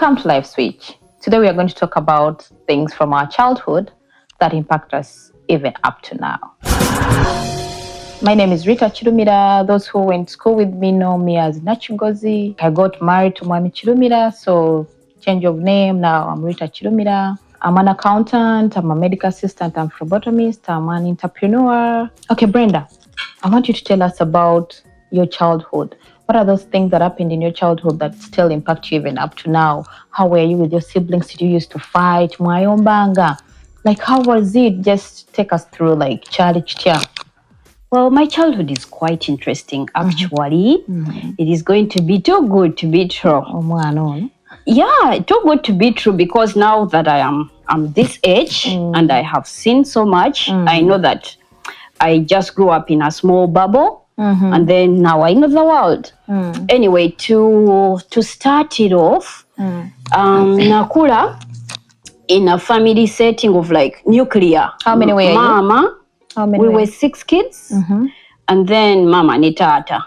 Welcome to Life Switch. Today we are going to talk about things from our childhood that impact us even up to now. My name is Ritah Chirumira. Those who went to school with me know me as Nachugozi. I got married to Mwami Chirumira, so change of name, now I'm Ritah Chirumira. I'm an accountant, I'm a medical assistant, I'm a phlebotomist, I'm an entrepreneur. Okay, Brenda, I want you to tell us about your childhood. What are those things that happened in your childhood that still impact you even up to now? How were you with your siblings? Did you used to fight? Mwayombanga? Like, how was it? Just take us through, like, challenge. Well, my childhood is quite interesting, actually. It is going to be too good to be true. Yeah, too good to be true, because now that I'm this age and I have seen so much, I know that I just grew up in a small bubble. And then now I know the world. Anyway, to start it off, Nakula in a family setting of like nuclear. How many were you? Mama, we were 6 kids, and then Mama ni Tata.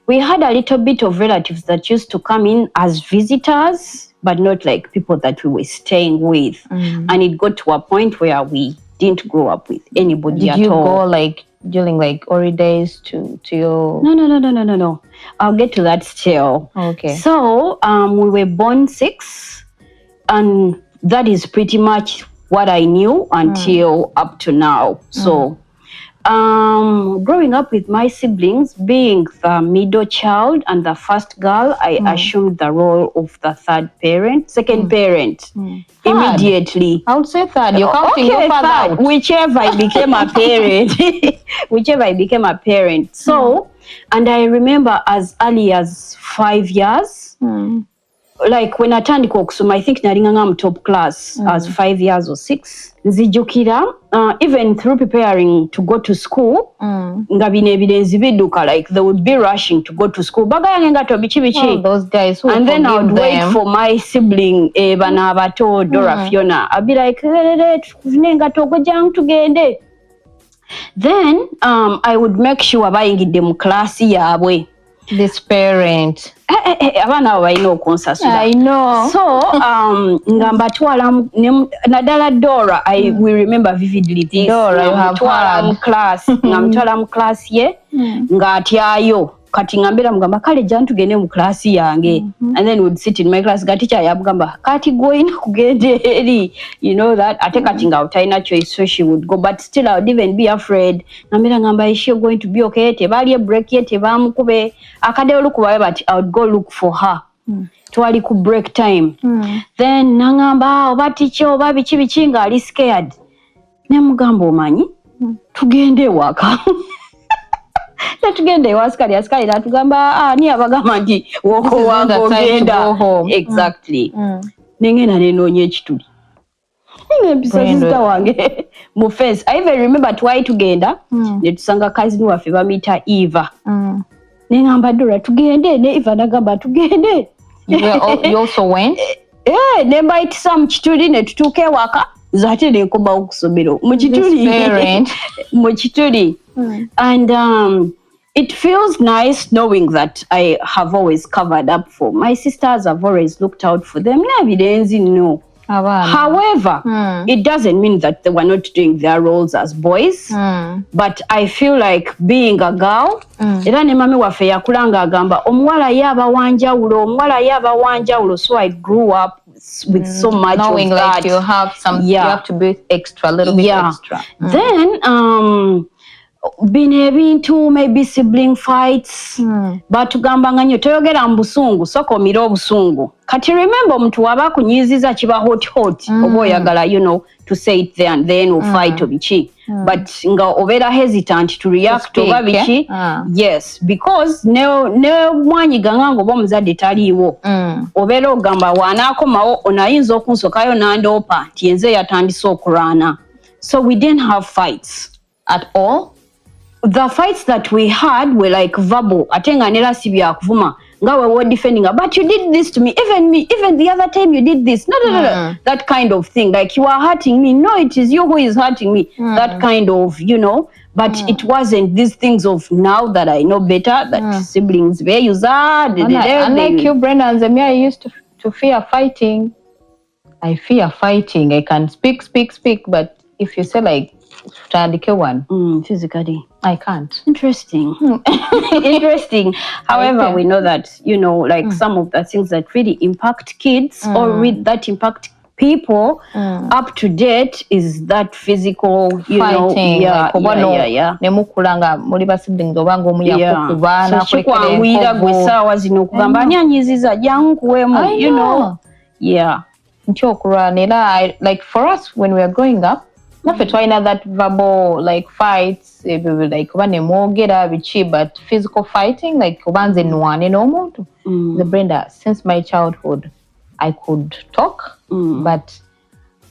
We had a little bit of relatives that used to come in as visitors, but not like people that we were staying with. And it got to a point where we didn't grow up with anybody at all. Did you go like during like holidays to your... No. I'll get to that still. Okay. So we were born 6, and that is pretty much what I knew until up to now. So growing up with my siblings, being the middle child and the first girl, I assumed the role of the second parent. Immediately. I would say third. You're counting your father out. Whichever I became a parent. So, and I remember as early as 5 years, like when I turned Koksum, I think naringanga top class as 5 years or 6. Nzijukira, even through preparing to go to school, ngabine evidence biduka, like they would be rushing to go to school. Oh, those guys who and then I would wait for my sibling, Bana Bato, Dora Fiona. I'd be like, then I would make sure buying them class yabwe. This parent. I know. So, Nadala Dora, we remember vividly this. Dora, you have had class. Class ye. Ngatiayo. Kati ngambira mugamba kale jana tugende mu class yange. And then would sit in my class. Teacher yabugamba kati going kugende eri. You know that. Ate kati nga utaina choice, so she would go. But still I would even be afraid. Ngambira ngamba is she going to be okay? Tebali break ye tebamukube. Akade olukuba but I would go look for her. Twali ku break time. Then nangamba oba teacher oba bichi nga ali scared. Ne mugamba omanyi tugende waka. Tugende waskali askali natugamba ni abagamba nti woko wango genda exactly nengena nenonye ekituli ngempisa sister wange mu face. I even remember twali tugenda ne tusanga cousin waffe bamita Eva nengamba Dora tugende ne Eva nagamba tugende. You also went? Ne mbayitisa mu kituli ne tutuuka ewaka zate ne nkomawo ku ssomero mu kituli. And it feels nice knowing that I have always covered up for my sisters. I've always looked out for them. No. However, it doesn't mean that they were not doing their roles as boys. But I feel like being a girl, era ne mami waffe yakulanga agamba omuwala yaba wanjawulo. So I grew up with so much knowing of that. Like you have some, you have to be extra, a little bit extra. Then been ebintu maybe sibling fights, but tugamba nyo toyogera mu busungu soko mira obusungu. Kati remember omuntu waba kunyiziza kiba hot oba oyagala to say it there and then or fight obichi. But nga obera hesitant to react to babichi. Yes, because ne mwanyi gangango oba omuzadde taliiwo. Obera ogamba wanaakomawo onayinza okunsokayo nandopa nti enze yatandise okulwana. So we didn't have fights at all. The fights that we had were like verbal. Atenga nela sibya kuvuma. Nga we were defending her. But you did this to me. Even the other time you did this. No. That kind of thing. Like you are hurting me. No, it is you who is hurting me. That kind of, But it wasn't these things of now that I know better, that siblings were used. Unlike you, Brenda and Zemia, used to to fear fighting. I fear fighting. I can speak, but if you say like Tandike one physically, I can't. Interesting. Interesting. However, we know that, like some of the things that really impact kids or that impact people up to date is that physical, fighting, yeah. Nemukulanga muri basibling obanga omu yakukubana kulekerera gwe sawa zino kugamba ani anyiziza jankuwemu, yeah. Nchokuranira, like for us when we are growing up, not twalina that verbal like fights, like kuba nemwogera bichi, but physical fighting, like kubanze nwane n'omuntu. The Brenda, since my childhood, I could talk, but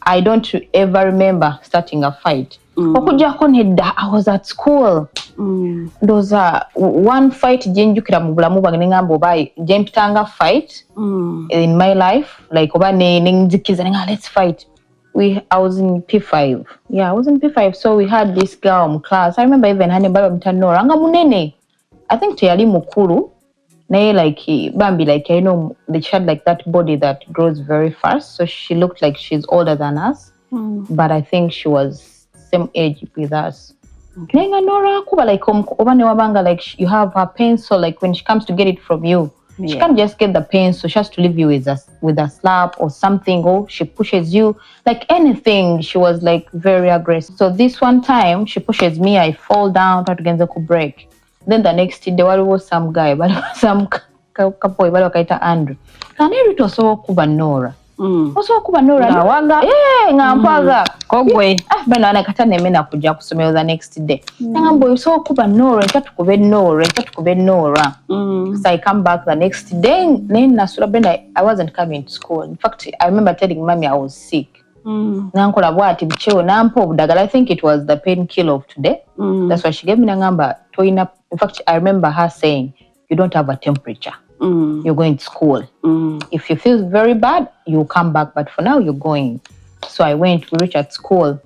I don't ever remember starting a fight. Okujjako nedda, I was at school. Those one fight jenjukira mu bulamu bwange ngamba oba jempitanga fight in my life, like oba nenzikiza nga let's fight. I was in P5. Yeah, I was in P5. So we had this girl in class. I remember even her name baba mtanora nga munene. I think teyali mukuru. Naye like Bambi, like she had like that body that grows very fast. So she looked like she's older than us. But I think she was same age with us. Nenga Nora kuba like obane wabanga, like you have her pencil, like when she comes to get it from you. She can't just get the pencil, she has to leave you with a slap or something, or she pushes you, like anything. She was like very aggressive. So this one time she pushes me, I fall down, try to get the break. Then the next day there was some guy, but some couple, but wakaita Andrew. Can you read also kuba Nora? Also kuba Nora ngawaga ngampaga kogwe bana nakata nemena kuja kusomera the next day. Ngambo so kuba Nora, tukube Nora. So I come back the next day, nasura Brenda, I wasn't coming to school. In fact, I remember telling mommy I was sick. Nankola bwati bichewo nampo budagala. I think it was the painkiller of today. That's why she gave me nangamba toina. In fact, I remember her saying, you don't have a temperature. You're going to school. If you feel very bad, you'll come back. But for now, you're going. So I went. We reached at school.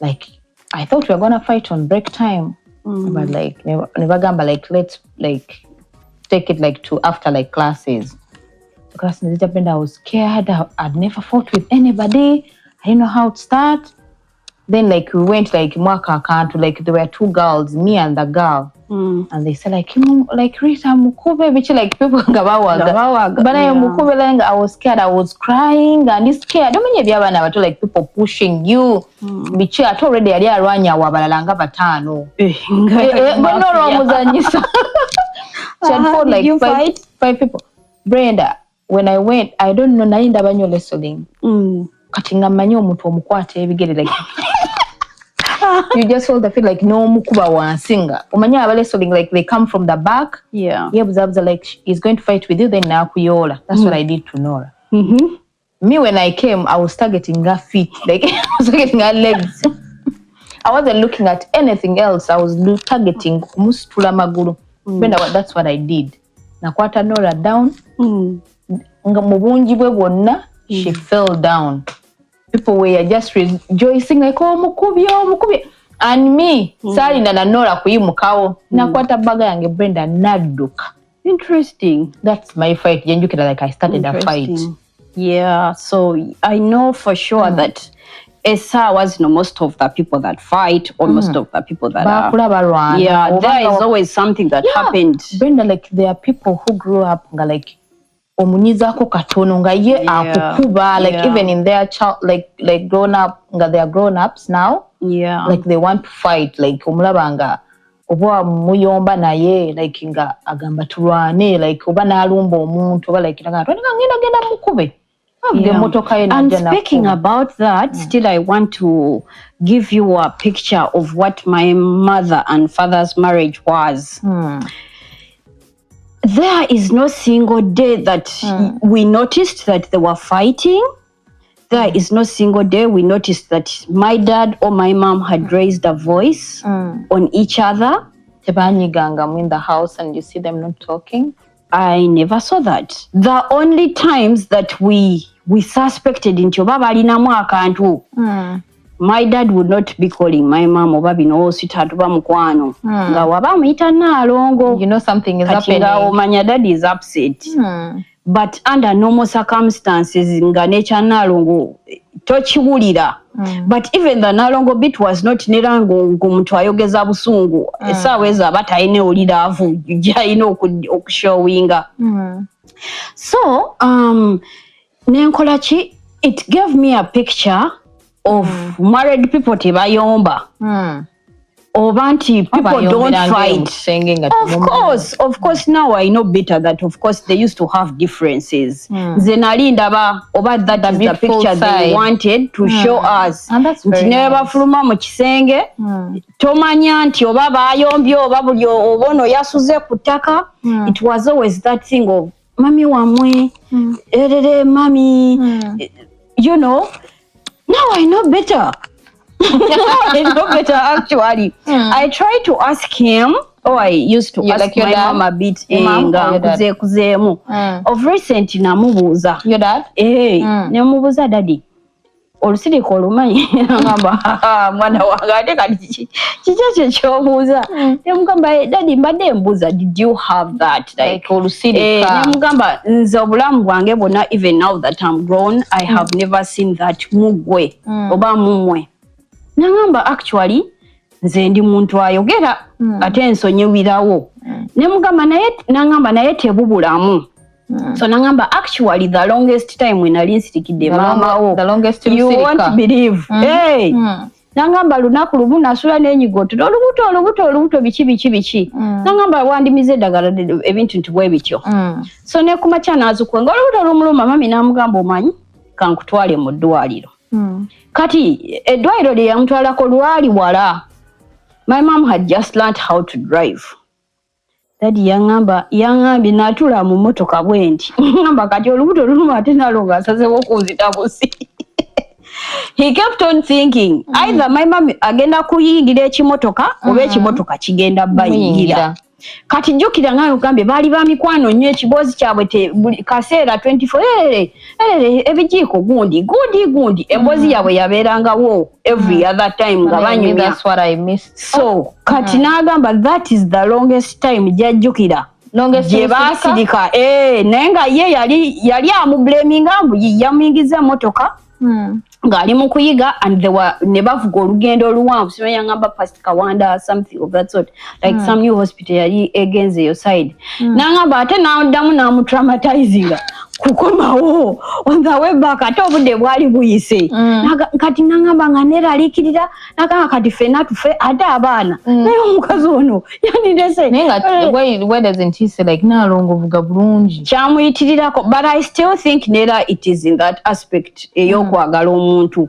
Like, I thought we were going to fight on break time. But like, never gamba, like, let's like take it like to after like classes. So classes, I was scared. I'd never fought with anybody. I didn't know how to start. Then like we went like mwaka kantu, like there were two girls, me and the girl. And they said like Ritah mukube bichi, like people ngabawaga. But I mukube like I was scared, I was crying and scared. Don't mean byabana bato like people pushing you. Bichi at already ali arwanya wabalanga batano. Bono romuzanyisa. So I fought like five people. Brenda, when I went, I don't know nainda banyo wrestling. Katinga manyo omuntu omukwate ebigere like you just hold the feel like no mukuba wansinga umanya abale wrestling, like they come from the back. Yebuzabza like he's going to fight with you, then nakuyola. That's what I did to Nora. Me when I came, I was targeting her feet, like I was targeting her legs. I wasn't looking at anything else. I was targeting musitula maguru. That's what I did. Nakwata Nora down. Nga mubunji bwe bwonna, she fell down. People were just rejoicing like, oh, mukubi. And me, sali na Nora kuyimukawo. Nakwata baga yange Brenda nadduka. Interesting. That's my fight. Like I started a fight. Yeah, so I know for sure that Esa was most of the people that fight, or most of the people that are. Yeah, there is always something that happened. Brenda, like there are people who grew up like omunyizako katono nga ye akukuba, like even in their child, like grown up, nga they are grown ups now. Like they want to fight, like omulabanga oba muyomba naye, like nga agamba tulwane, like oba nalumba omuntu oba like ngenda mukube. And speaking about that, still I want to give you a picture of what my mother and father's marriage was. There is no single day that we noticed that they were fighting. There is no single day we noticed that my dad or my mom had raised a voice on each other. I'm in the house and you see them not talking. I never saw that. The only times that we suspected nti oba balinamu akantu, my dad would not be calling my mom oba bino sitatu ba mukwano nga waba muyita naalongo. You know something is happening. Omanya dad is upset. but under normal circumstances nga nature nalongo tokiwulira. But even the nalongo bit was not nerango omuntu ayogeza busungu essaawa ezo aba talina oliraavu gy'alina okushowinga. So nenkola ki, it gave me a picture of married people tebayomba. Oba nti people don't fight. Of course, now I know better that of course they used to have differences. Nze nali ndaba oba that is the picture they wanted to show us. Nti ne bafuluma mu kisenge tomanya nti oba bayombye oba buli obono yasuze ku ttaka. It was always that thing of mami wamwe mami, you know. Now I know better. I know better actually. I tried to ask him, I used to ask my mom a bit kuzeemu. Of recent namubuuza. Your dad? Namubuuza daddy. Olusirika olumanyi ngamba mwana wange ate kati kiki kyobuuza. Namugamba daddy mbadde mbuuza, did you have that like olusirika? Namugamba nze obulamu bwange bwonna, even now that I'm grown, I have never seen that mugwe oba mumwe. Nangamba actually nze ndi muntu ayogera ate ensonyiwirawo. Nangamba naye tebubulamu. So nangamba actually the longest time when nali nsirikidde maamawo, you won't believe. Nangamba lunaku lumu nasula n'enyigoto olubuto biki. Nangamba wandimize eddagala ebintu nti bwe bityo. So ne kumakya n'azikuwenga olubuto lumuluma, mami n'amugamba omanyi kankutwale mu ddwaliro. Kati eddwaliro lye yamutwalako lwali wala. My mom had just learned how to drive. Daddy yangambye n'atula mu mmotoka bwe nti ngamba kati olubuto luluma ate nalonga asazeewo kunzita busi. He kept on thinking either my mom agenda kuyingira ekimotoka oba ekimotoka kigenda bayingira. Kati jjukira nga ogambye baali ba mikwano nnyo, ekiboozi kyabwe buli kaseera 24 ebijiiko gundi emboozi yaabwe yabeerangawo every other time nga banyumya. That's what I missed. So kati n'agamba that is the longest time gy'ajjukira gye baasirika. Naye nga ye yali amubleminga mbu yamuyingiza emmotoka ng'ali mu kuyiga and ne bavuga olugendo oluwanvu, simanya ngamba past Kawanda something of that sort, like some new hospital yali egenze yo side. Nangamba ate n'addamu n'amutraumatizinga kukomawo on the way back ate obudde bwali buyise. Kati nangamba nga neeraliikirira nakanga kati ffenna tufe ate abaana naye omukazi ono yanirese. Why doesn't he say like nalongo vuga bulungi? Kyamuyitirirako, but I still think neera it is in that aspect ey'okwagala omuntu.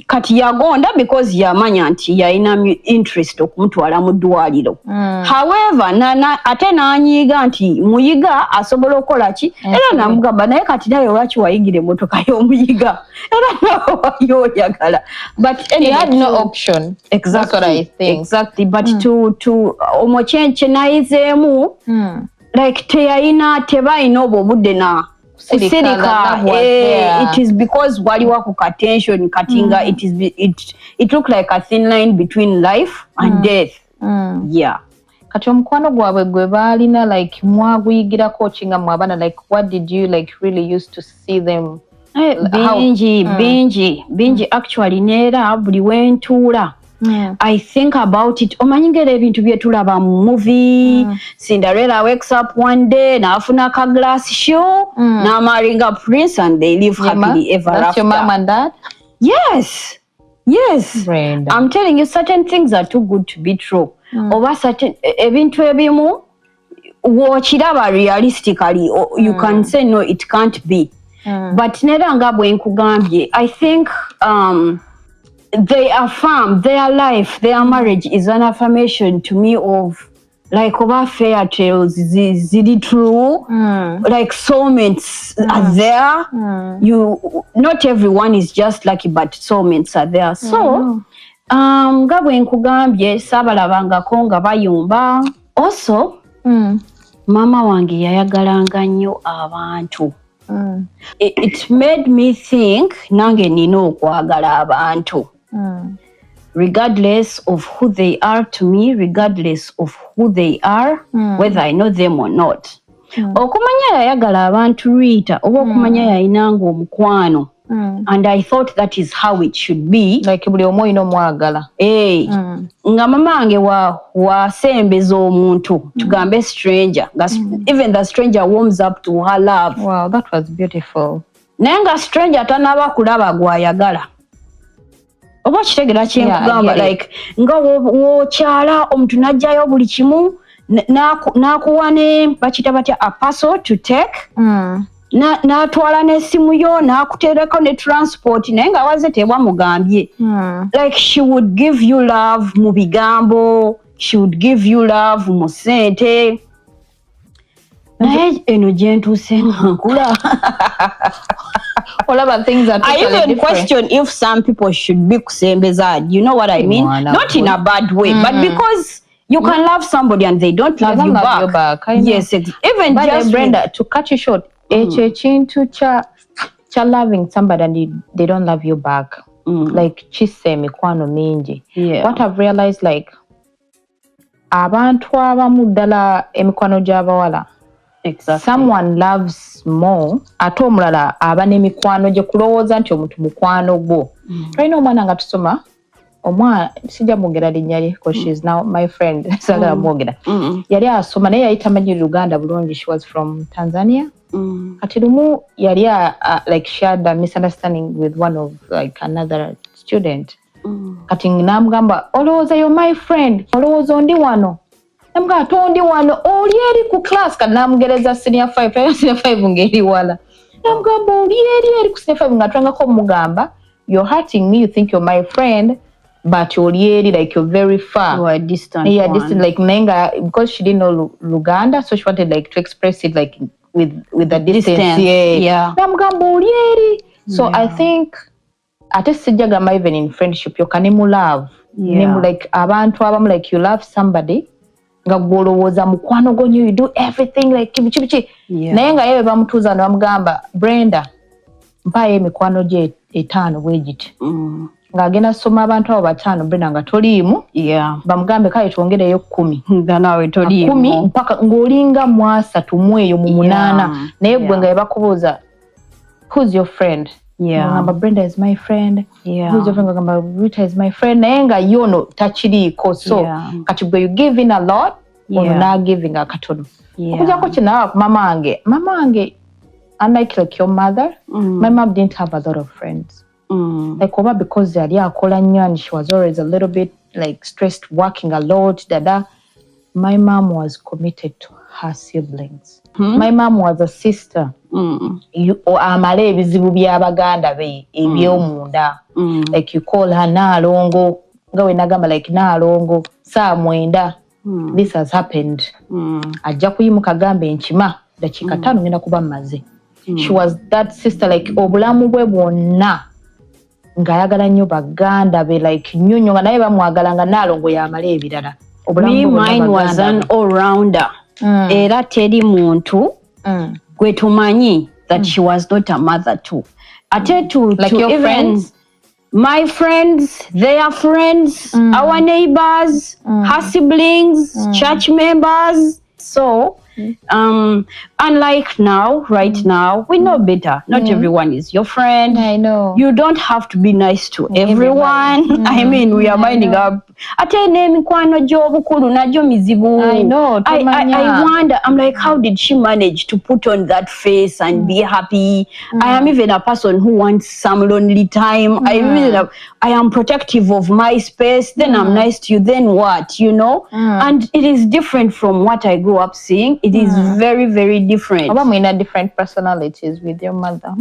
Kati yagonda because yamanya nti yalina interest okumutwala mu ddwaliro. However ate n'anyiiga nti muyiga asobola okukola ki, era namugamba naye kati naye lwaki wayigira emmotoka y'omuyiga era nawe wayoyagala. But he had no option. Exactly. That's what I think. Exactly. But to omukyenke nayizeemu like tebayina obwo obudde na kusirika. It is because waliwo ku tension katinga. It looked like a thin line between life and death. Yeah. Kati omukwano gwabwe gwe baalina like mwaguyigirako kinga mu abaana, like what did you like really used to see them? Bingi actually neera buli wentuula I think about it. Omanyi ngera ebintu bye tulaba mu movie. Cinderella wakes up one day n'afuna ka glass shoe n'amaringa prince and they live happily ever after. That's your mom and dad? Yes. Brenda. I'm telling you, certain things are too good to be true. Oba certain ebintu ebimu wokiraba realistically you can say no, it can't be. But nera nga bwe nkugambye, I think they affirm their life, their marriage is an affirmation to me of like over fairy tales ziri true, like soulmates are there. Not everyone is just lucky, but soulmates are there. So nga bwe nkugambye saabalabangako nga bayumba. Also mama wange yayagalanga nnyo abantu. It made me think nange nina okwagala abantu. Regardless of who they are to me, regardless of who they are, whether I know them or not. Okumanya yayagala abantu Ritah oba okumanya yayinanga omukwano. And I thought that is how it should be. Like buli omu oyina omwagala. Nga mamange wasembeza omuntu tugambe stranger. Even the stranger warms up to her love. Wow, that was beautiful. Naye nga stranger tanaba kulaba gwayagala. Oba kitegera kyenkugamba like nga wokyala omuntu najjayo buli kimu nakuwa ne bakita batya a parcel to take. N'atwala n'essimu yo n'akuteerako ne transport naye nga waze tebwamugambye. Like she would give you love mu bigambo, she would give you love mu ssente. Naye eno gye ntuuse nga nkula. All about things are totally different. I even different. question if some people should be kusembeza. You know what I mean? Not in a bad way, but because you can love somebody and they don't love you back. Yes, even but just Brenda, to cut you short, chintu cha loving somebody and they don't love you back. Like chise mikwano mingi. What I've realized, like abantu abamu ddala emikwano gy'abawala. Exactly. Someone loves more ate omulala aba n'emikwano gye kulowooza nti omuntu mukwano gwo. Tulina omwana nga tusoma omwana sijja mwogera linnya lye because she's now my friend sagala mwogera. Yali asoma naye yali tamanyi Luganda bulungi. She was from Tanzania. Kati lumu yali like she had a misunderstanding with one of like another student. Kati namugamba olowooza you're my friend, olowooza ondi wano. Namugamba tondi wano oli eri ku class kati namugereza senior 5 senior 5 ngeri wala. Namugamba oli eri ku senior 5 ngatwangako mugamba you're hurting me, you think you're my friend but oli eri like you're very far. You are distant. Yeah, distant like nenga because she didn't know Luganda so she wanted like to express it like with the distance. Yeah. Namugamba oli eri. So I think ate sijjagamba even in friendship you can love. Like abantu abamu like you love somebody nga gwolowooza mukwano gwo you do everything like kibichi. Naye nga yewe bamutuuza bamugamba Brenda mpayo emikwano gye 5 bwegiti. Ng'agenda soma abantu abo 5 Brenda nga toliimu. Bamugambe kale twongereyo 10. Nga nawe toliimu. 10 mpaka ng'olinga mu 3 mu eyo mu 8. Naye gwe nga bakubuuza who's your friend? Ngamba Brenda is my friend. Who's your friend? Ngamba Ritah is my friend. Naye nga yono takiriiko. So kati gwe you give in a lot ono na giving akatono. Okujjako kinawa ku mama wange unlike like your mother, my mom didn't have a lot of friends. Like over because yali akola nnyo and she was always a little bit like stressed, working a lot. My mom was committed to her siblings. My mom was a sister. Amala ebizibu by'abaganda be eby'omunda. Like you call her Naalongo. Nga we nagamba like Naalongo. Mwenda. This has happened. Ajja kuyimuka gambe enkima. Dakiika 5 ngenda kuba mmaze. She was that sister like obulamu bwe bwonna. Ngayagala nnyo baganda be like nnyonnyo nga naye bamwagala nga Naalongo yamala ebirala. Mine was an all-rounder. Era teri muntu gwe tumanyi that she was not a mother to. Ate to like to your even friends? My friends, their friends, our neighbors, her siblings, church members. So, unlike now, right now, we know better. Not everyone is your friend. I know. You don't have to be nice to everyone. I mean, we are minding up. Ate n'emikwano gy'obukulu najjo mizibu. I know. I wonder, I'm like, how did she manage to put on that face and be happy? I am even a person who wants some lonely time. I am protective of my space. Then I'm nice to you. Then what? You know? And it is different from what I grew up seeing. It is very, very different. Abamina different personalities with your mother.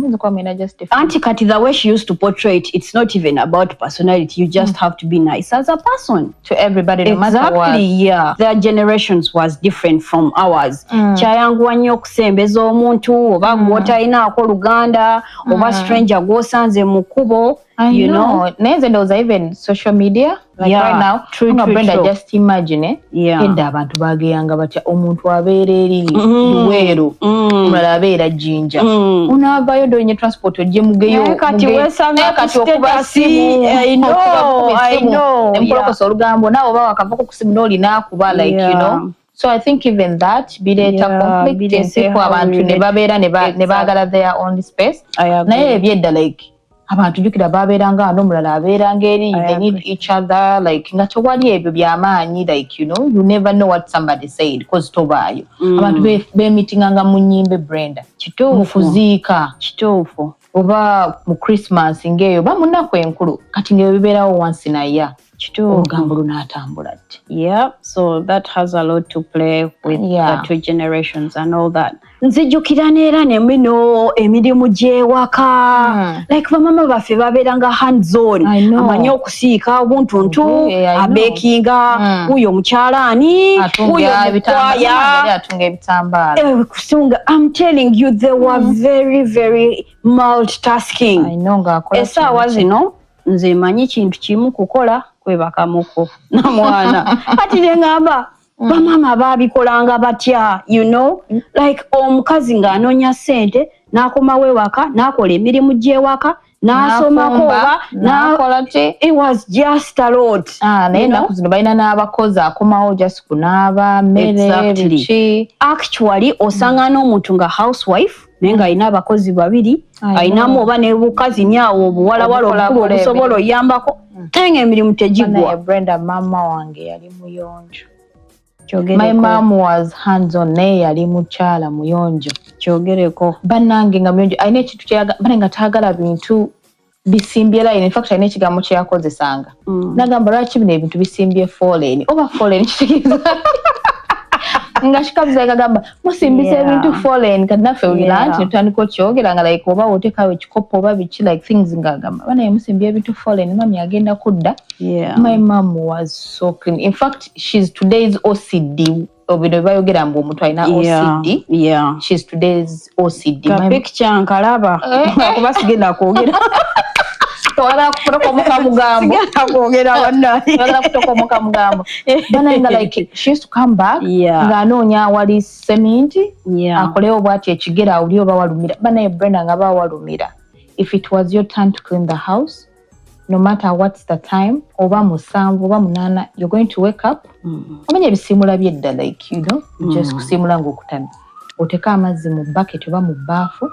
Just different. Auntie Kati, the way she used to portray it, it's not even about personality. You just have to be nice as a person. To everybody, no matter what. Exactly, yeah. Their generations was different from ours. Kyayanguwa nnyo okusembeza omuntu, oba gw'otalinaako Luganda, oba stranger gw'osanze mu kkubo. You know? Naye ndowooza even social media. Like right now, true. Brenda, just imagine edda abantu bageyanga batya omuntu abeera eri Luweero omulala abeera Jinja onaavayo donye transport ojje mugeyo kati wesanga kati okuba simu I know empolokosa olugambo naawe oba wakavako ku simu n'oli n'akuba like you know. So I think even that bireeta conflict ensiku abantu ne babeera ne baagala their own space. Naye ebyedda like abantu jukira babeeranga n'omulala abeeranga eri, they need each other, like nga tewali ebyo by'amaanyi, like you know, you never know what somebody said because tobaayo. Abantu beemitinganga mu nnyimbe Brenda, mu kuziika kituufu oba mu Christmas ng'eyo ba munaku enkulu kati ng'ebyo bibeerawo once in a year. Olugambo lunaatambula tti. Yeah, so that has a lot to play with the two generations and all that. Nzijukira neera ne mino emirimu gy'ewaka. Like bamama baffe babeeranga hands on. Amanyi okusiika obuntuntu, abeekinga, wuyo omukyalaani, wuyo omukwaya. Atunga ebitambaala. Kusunga, I'm telling you, they were very, very multitasking. I know ng'akola. Essaawa zino nze manyi kintu kimu kukola kwebakamuko na mwana. Kati ne ngamba bamama babikolanga batya, you know, like omukazi ng'anoonya ssente n'akomawo ewaka n'akola emirimu gy'ewaka n'asomako oba n'akola ki. It was just a lot. Naye ennaku zino balina n'abakozi akomawo just kunaaba mmere biki. Actually osanga n'omuntu nga housewife naye ng'alina abakozi babiri, ayinamu oba ne bukazi nyawo obuwalawala obukulu obusobola oyambako, naye ng'emirimu tegiggwa. Brenda mama wange yali muyonjo. My mom was hands on, naye yali mukyala muyonjo. Kyogereko. Bannange nga muyonjo alina ekintu kyeyagala nga taagala bintu bisimbye line. In fact alina ekigambo kye yakozesanga. Nagamba lwaki bino ebintu bisimbye foreign oba foreign kitegeeza nga shikabuza gagamba musimbise ebintu foreign kati naffe uliranti tutandika okyogera nga like oba otekawo ekikopo oba biki like things nga gamba bana musimbye ebintu foreign mami agenda kudda. My mom was so clean. In fact she's today's OCD. Obino bayogera mbu omuntu alina OCD. She's today's OCD. My picture nkalaba kuba sigenda kwogera. Wala kutoka mukamugambo. Kwogera wannaye. Wala kutoka mukamugambo. Bana like she used to come back ng'anoonya wali sementi akolewo bw'ati ekigera awuli oba walumira. Bana Brenda nga bawalumira. If it was your turn to clean the house, no matter what's the time, oba musanvu oba munana, you're going to wake up. Omanya ebisimula byedda like you know, just kusimula ng'okutamya. Oteka amazzi mu bucket oba mu baafu.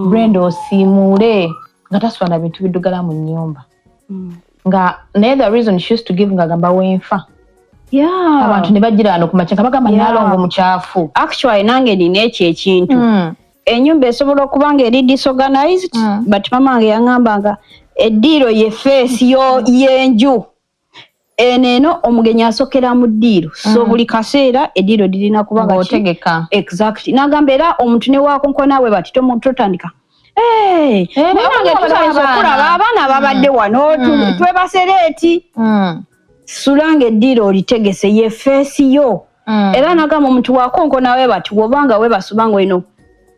Brenda osiimule nga taswana bintu biddugala mu nnyumba. Nga naye the reason she used to give nga gamba wenfa. Abantu ne bajjira wano ku makya nga bagamba naalongo mukyafu. Actually nange nina ekyo ekintu. Ennyumba esobola okuba nga eri disorganized, but mama wange yaŋŋambanga eddiiro ye feesi y'enju. Eno omugenyi asokera mu ddiiro. So buli kaseera eddiiro lirina kuba nga otegeka. Exactly. N'agamba era omuntu ne waakonkona we bati totandika. Abaana babadde wano twebasereeti. Sulanga eddiiro olitegese ye feesi yo. Era n'agamba omuntu waakonkona we bati wobanga we basubanga eno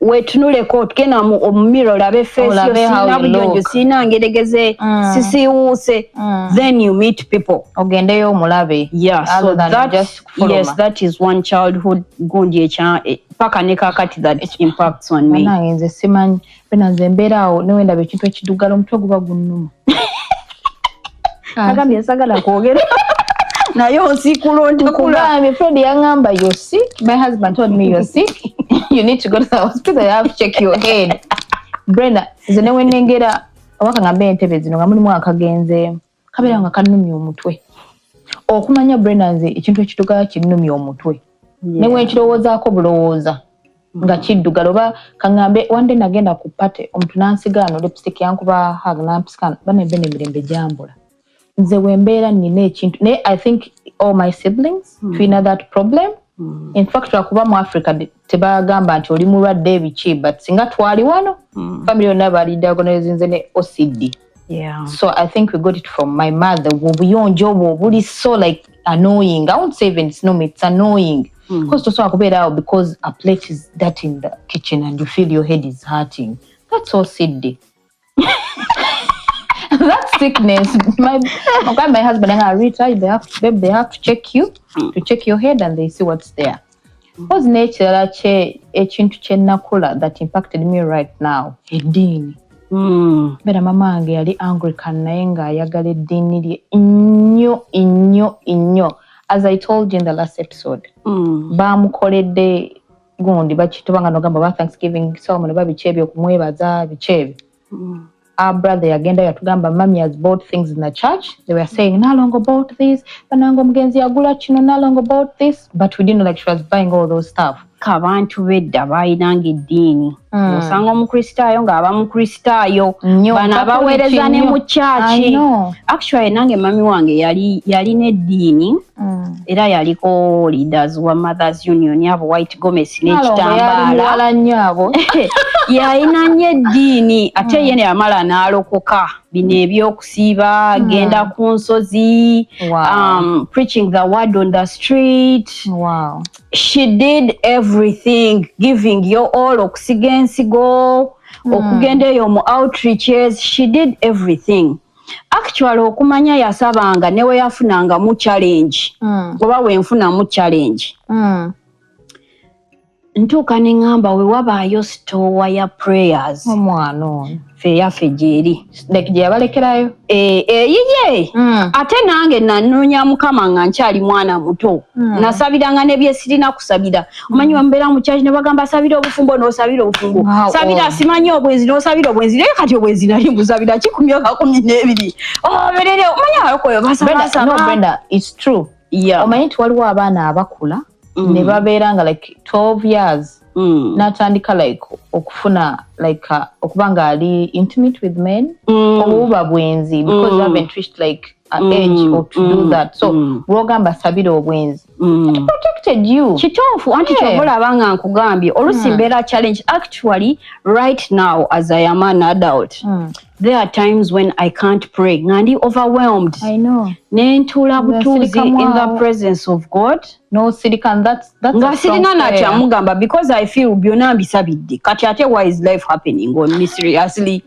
wetunuleko tugenda mu mirror olabe feesi yo sina buyonjo sina ngeregeze sisiwuuse. Then you meet people. Ogendeyo omulabe. So that is one childhood gundi paka ne kakati that impacts on me. Nange nze simanyi bena nze mbeeraawo ne wendaba ekintu ekiddugala omutwe guba gunnuma. Agambye nsagala kwogera. Naye osikulontakula. Fred yaŋŋamba you're sick. My husband told me you're sick. You need to go to the hospital. You have to check your head. Brenda, nze ne wenengera awaka ngamba entebe zino nga mulimu akagenzeemu. Kabeera nga kannumya omutwe. Okumanya Brenda nze ekintu ekiddugala kinnumya omutwe. Ne wenkirowoozaako bulowooza nga kiddugala oba kaŋŋambe wande nagenda ku pate omuntu n'ansigaano lipstick yankuba hag n'ampisikano bana ebe n'emirembe gyambula. Nze wembeera nina ekintu naye I think all my siblings tulina that problem. In fact lwakuba mu Africa tebagamba nti oli mulwadde ebiki but singa twali wano family yonna bali diagnosed nze ne OCD. So I think we got it from my mother. Obuyonjo obwo buli so like annoying. I won't say even it's no, it's annoying. Because tosobola kubeeraawo because a plate is dirty in the kitchen and you feel your head is hurting. That's OCD. That's sickness. My husband and Ritah, they have to check you, to check your head and they see what's there. What's nature ekintu kyenakula that impacted me right now? Eddiini. Bera mama wange yali Anglican naye ng'ayagala eddiini lye nnyo. as I told you in the last episode, bamukoledde gundi bakitubanga nogamba ba Thanksgiving ceremony babichebyo kumwebaza bichebyo. Our brother yagenda yatugamba mommy has bought things in the church. They were saying no longer bought this, banango mugenzi yagula kino no longer bought this, but we didn't know like she was buying all those stuff. Kabantu bedda bayinanga eddiini osanga omukristaayo ng'aba mukristaayo bano abaweereza ne mu kyaki. Actually nange mami wange yalina eddiini era yaliko leaders wa Mothers Union abo White Gomez n'ekitambaala yalina nnyo eddiini ate ye yamala n'alokoka bino ebyokusiiba genda ku nsozi preaching the word on the street. She did everything, giving you all okusiga ensigo okugenda eyo mu outreaches. She did everything. Actually okumanya yasabanga newe yafunanga mu challenge oba wenfuna mu challenge ntuuka ne ngamba we wabaayo store ya prayers omwana ono fe yaffe gyeri like gye yabalekerayo yiye ate nange nanoonya mukama nga nkyali mwana muto nasabiranga ne bye sirina kusabira omanyi wambeera mu kyaki ne bagamba sabira obufumbo n'osabira obufumbo sabira simanyi obwenzi n'osabira obwenzi naye kati obwenzi nali mbusabira kikumi oba 12 berere omanyi akoyo basabasa. No Brenda, it's true. Omanyi nti waliwo abaana abakula ne babeeranga like 12 years natandika like okufuna like okubanga ali intimate with men obuba bwenzi because they haven't reached like an age or to do that. So wogamba sabira obwenzi it protected you. Kituufu anti ky'olabanga nkugambye olusi mbeera challenge. Actually right now as I am an adult there are times when I can't pray ngandi overwhelmed. I know. Nentula butuuzi in the presence of God. No sirikan, that's nga sirina nakyamugamba because I feel byonna mbisabidde kati ate why is life happening on me seriously.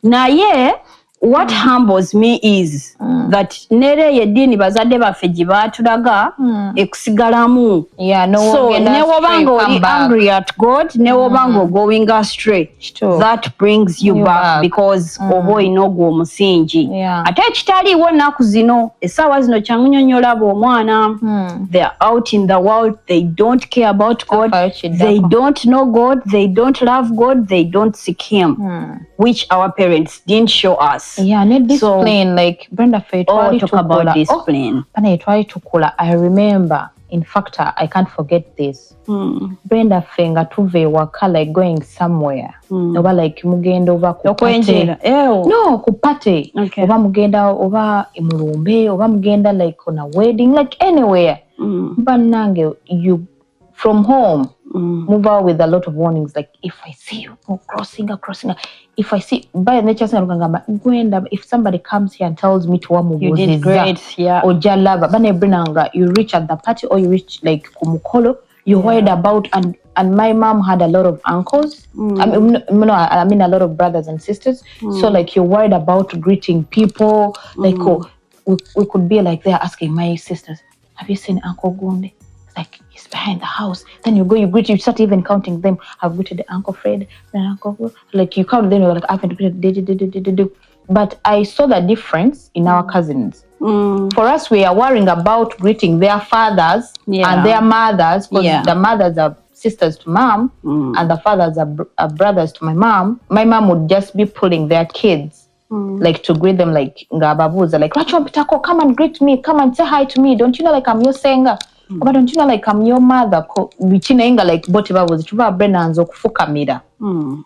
Naye what humbles me is that nere yedini bazadde baffe gye baatulaga ekusigalamu. So newobanga oli angry at God, newobanga going astray, that brings you back because oba olina ogwo omusingi. Ate ekitaliiwo nnaku zino essaawa zino kyangu nnyo nnyo olaba omwana they're out in the world, they don't care about God, they don't know God, they don't love God, they don't seek Him, which our parents didn't show us. Discipline, like Brenda talk about discipline. I remember, in fact, I can't forget this. Brenda Fenga tuve waka like going somewhere. Oba like mugenda over kupate. No, kupate. Oba mugenda over imurumbe, oba mugenda like on a wedding, like anywhere. Banange, you from home. Move out with a lot of warnings, like if I see you crossing, if I see by nature if somebody comes here and tells me to you did great, or jalava bane brinanga, you reach at the party or you reach like kumukolo, you worried about and my mom had a lot of uncles. I mean a lot of brothers and sisters. So like you're worried about greeting people, like we could be like they're asking my sisters, have you seen Uncle Gunde? Like he's behind the house. Then you go, you greet, you start even counting them. I've greeted the Uncle Fred, the Uncle, like you count them, you're like, I haven't greeted. But I saw the difference in our cousins. For us, we are worrying about greeting their fathers and their mothers, because the mothers are sisters to mom and the fathers are brothers to my mom. My mom would just be pulling their kids. Like to greet them like ngababuza, like Rachompitako, come and greet me, come and say hi to me. Don't you know like I'm your singer? But don't you know like I'm your mother? Like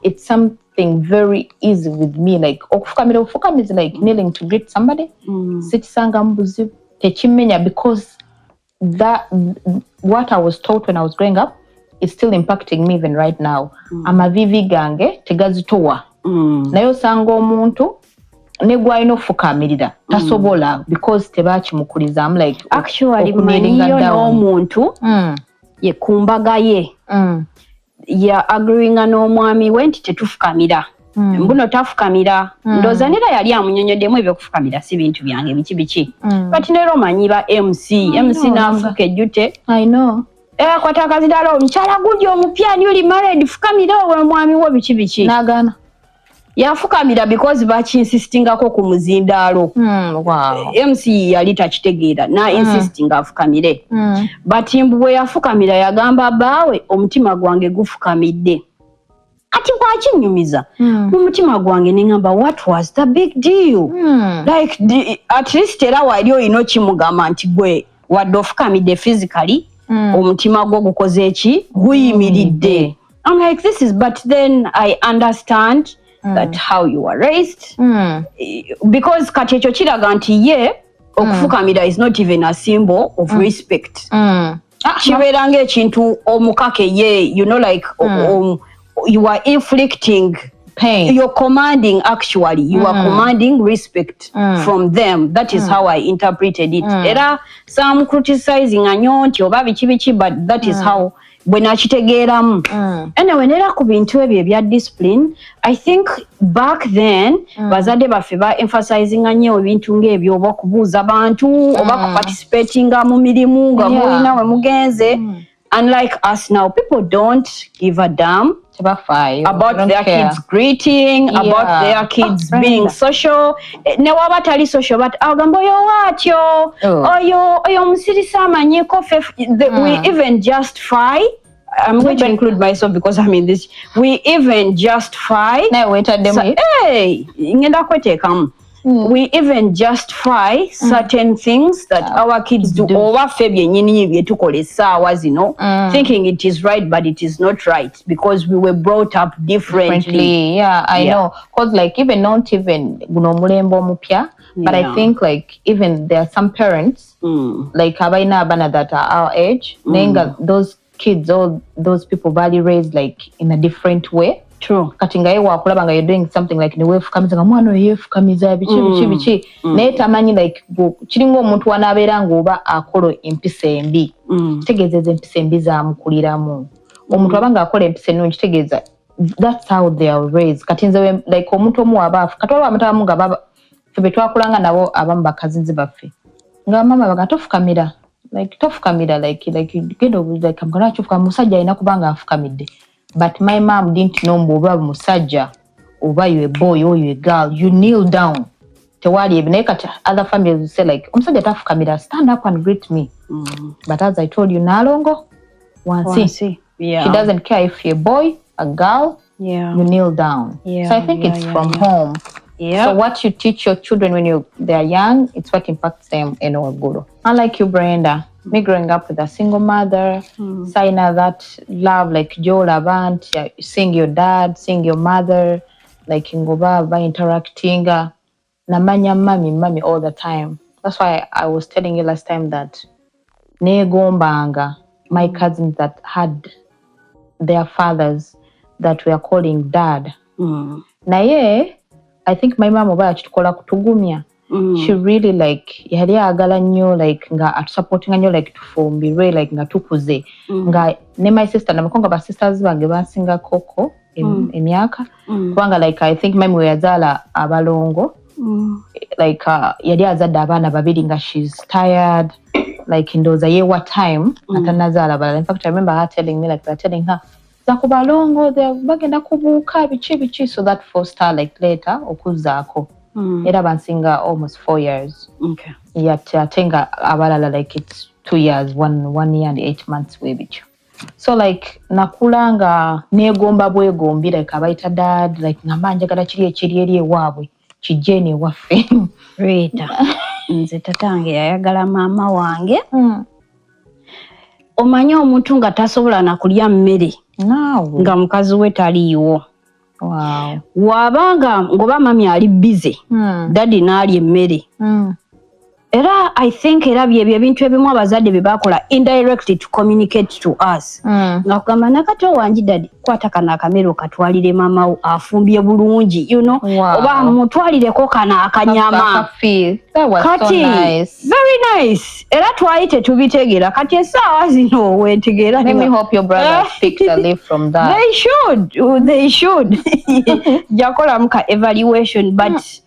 it's something very easy with me. Like okufukama is like kneeling to greet somebody. Because that what I was taught when I was growing up is still impacting me even right now. I'm a vivi gange tegazitowa. Nayo sango omuntu negwaino fukamirira tasobola because tebakimukuliza. I'm like actually maniyo n'omuntu ye kumbaga ye ya agreeing n'omwami wenti tetufukamira mbuno tafukamira ndoza nera yali amunyonyoddemu ebyokufukamira si bintu byange biki but nero manyi ba MC nafuka ejjute. I know kwata akazidala omukyala gundi omupya ni oli married fukamira omwami wo biki nagana yafukamira because bakinsistingako ku muzindaalo. Wow. MC yali takitegeera na insisting afukamire. But bwe yafukamira yagamba baawe omutima gwange gufukamidde. Ati bwakinyumiza mu mutima gwange ne ngamba what was the big deal? Like at least era wali oyino kimugamba nti gwe wadde ofukamidde physically omutima gwo gukoze eki guyimiridde. I'm like this is but then I understand that how you were raised because kati ekyo kiraga nti ye okufukamira is not even a symbol of respect. Kibeera ng'ekintu omukake ye you know like you are inflicting pain. You're commanding actually. You are commanding respect from them. That is how I interpreted it. Era some criticizing anyonti oba biki but that is how when akitegeeramu. Anyway nera ku bintu ebyo ebya discipline I think back then bazadde baffe ba emphasizing nnyo ebintu ng'ebyo oba okubuuza abantu oba ku participating mu mirimu nga mulina we mugenze. Unlike us now, people don't give a damn about their kids greeting, about their kids being social. Ne waba tali social, but agamba oyo watyo, oyo musirisa amanyeko. We even justify. I'm going to include myself because I'm in this. We even justify. Hey, ngenda kweteekamu. We even justify certain things that our kids do over febye nyini byetukola sawa zino thinking it is right but it is not right because we were brought up differently. I know because like even not even guno mulembo omupya but I think like even there are some parents like abaina abana that are our age nenga those kids all those people bali raised like in a different way. True. Kati nga yewa akulaba nga you're doing something like ni wefukamiza nga mwana yefukamiza bichi naye tamanyi like kiringa omuntu wanaabeera ng'oba akola empisa embi kitegeeza empisa embi zaamukuliramu omuntu abanga akola empisa ennungi kitegeeza that's how they are raised kati nze like omuntu omu abaafu kati waliwo amatabamu nga baba ffe betwakulanga nabo abamu bakazinzi baffe nga mama baga tofukamira like genda like amugana akyufuka musajja alina kubanga afukamidde. But my mom didn't know mboba musajja oba you a boy or you a girl you kneel down tewali ebineka other families will say like omusajja tafukamira stand up and greet me but as I told you nalongo wansi she doesn't care if you're a boy a girl you kneel down so I think it's from home. So what you teach your children when they're young, it's what impacts them in our guru. Unlike you, Brenda, me growing up with a single mother, Saina that love like Joe Lavant, seeing your dad, seeing your mother, like Ingobaba interacting, namanya mami all the time. That's why I was telling you last time that Negombanga, my cousins that had their fathers that we are calling dad. Naye I think my mom oba akitukola kutugumya. She really like yali agala nnyo like nga atusupportinga nnyo like tufumbirwe like nga tukuze nga ne my sister namakonga ba sisters bange basinga koko emyaka kubanga like I think mami we yazala abalongo like yali azadde abaana babiri nga she's tired like ndoza ye what time atanazala balala. In fact I remember her telling me like they're telling her zakubalongo bagenda kubuuka bichi so that forced her like later okuzaako era bansinga almost 4 years yet atenga abalala like it's 2 years 1 year and 8 months webicho so like nakulanga negomba bwegombi like abaita dad like ngamanja kala kiri ekiri ewaabwe kijene waffe Ritah nze tatange yayagala mama wange omanya omuntu nga tasobola na kulya mmere nga mukazi we taliiwo. Wabanga ngoba mami ali busy daddy naali emmere era I think era bye bintu ebimu abazadde bebakola indirectly to communicate to us nga kugamba nakato wanji daddy kwata kana akamero katwalire mama afumbye bulungi you know oba mutwalireko kana akanyama that was so nice very nice era twayite tubitegera kati esaawa zino wetegeera. Let me hope your brother picked a leaf from that. They should jakola muka evaluation but